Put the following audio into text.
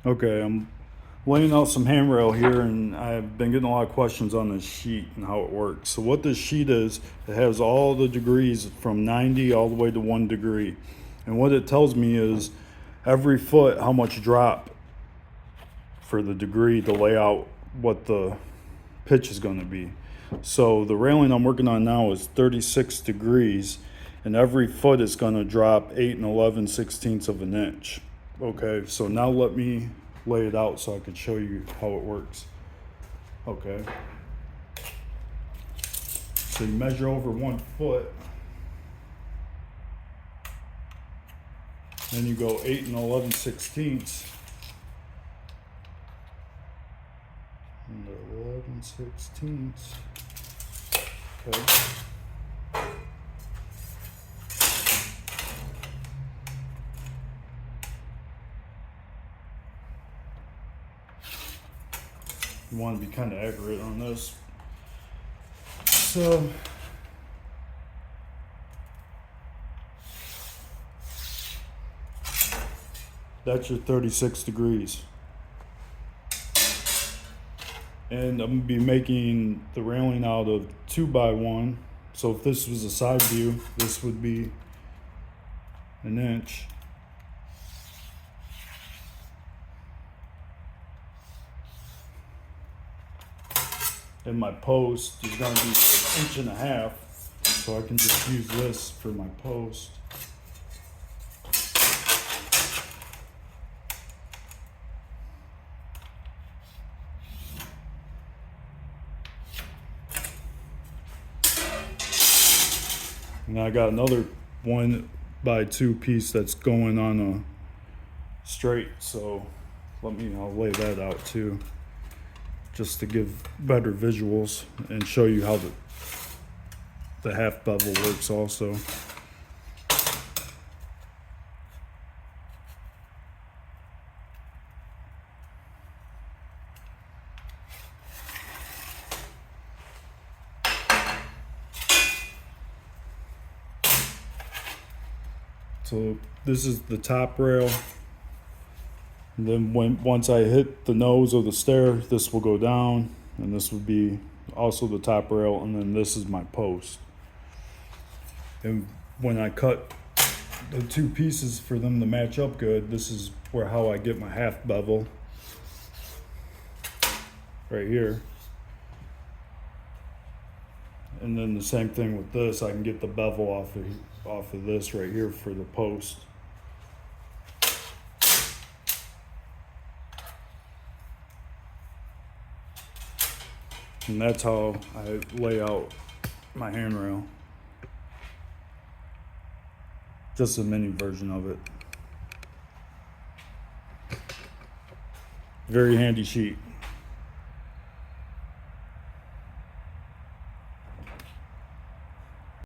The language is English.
Okay, I'm laying out some handrail here, and I've been getting a lot of questions on this sheet and how it works. So what this sheet is, it has all the degrees from 90 all the way to 1 degree. And what it tells me is every foot how much drop for the degree to lay out what the pitch is going to be. So the railing I'm working on now is 36 degrees, and every foot is going to drop 8 and 11/16 of an inch. Okay, so now let me lay it out so I can show you how it works. Okay, so you measure over 1 foot, then you go 8 and 11/16 and 11/16. Okay. You want to be kind of accurate on this. So that's your 36 degrees. And I'm gonna be making the railing out of 2x1. So if this was a side view, this would be an inch. And my post is gonna be 1.5 inches, so I can just use this for my post. And I got another 1x2 piece that's going on a straight, so I'll lay that out too, just to give better visuals and show you how the half bevel works also. So this is the top rail. And then once I hit the nose of the stair, this will go down, and this would be also the top rail, and then this is my post. And when I cut the two pieces for them to match up good, this is how I get my half bevel right here. And then the same thing with this, I can get the bevel off of this right here for the post. And that's how I lay out my handrail. Just a mini version of it. Very handy sheet.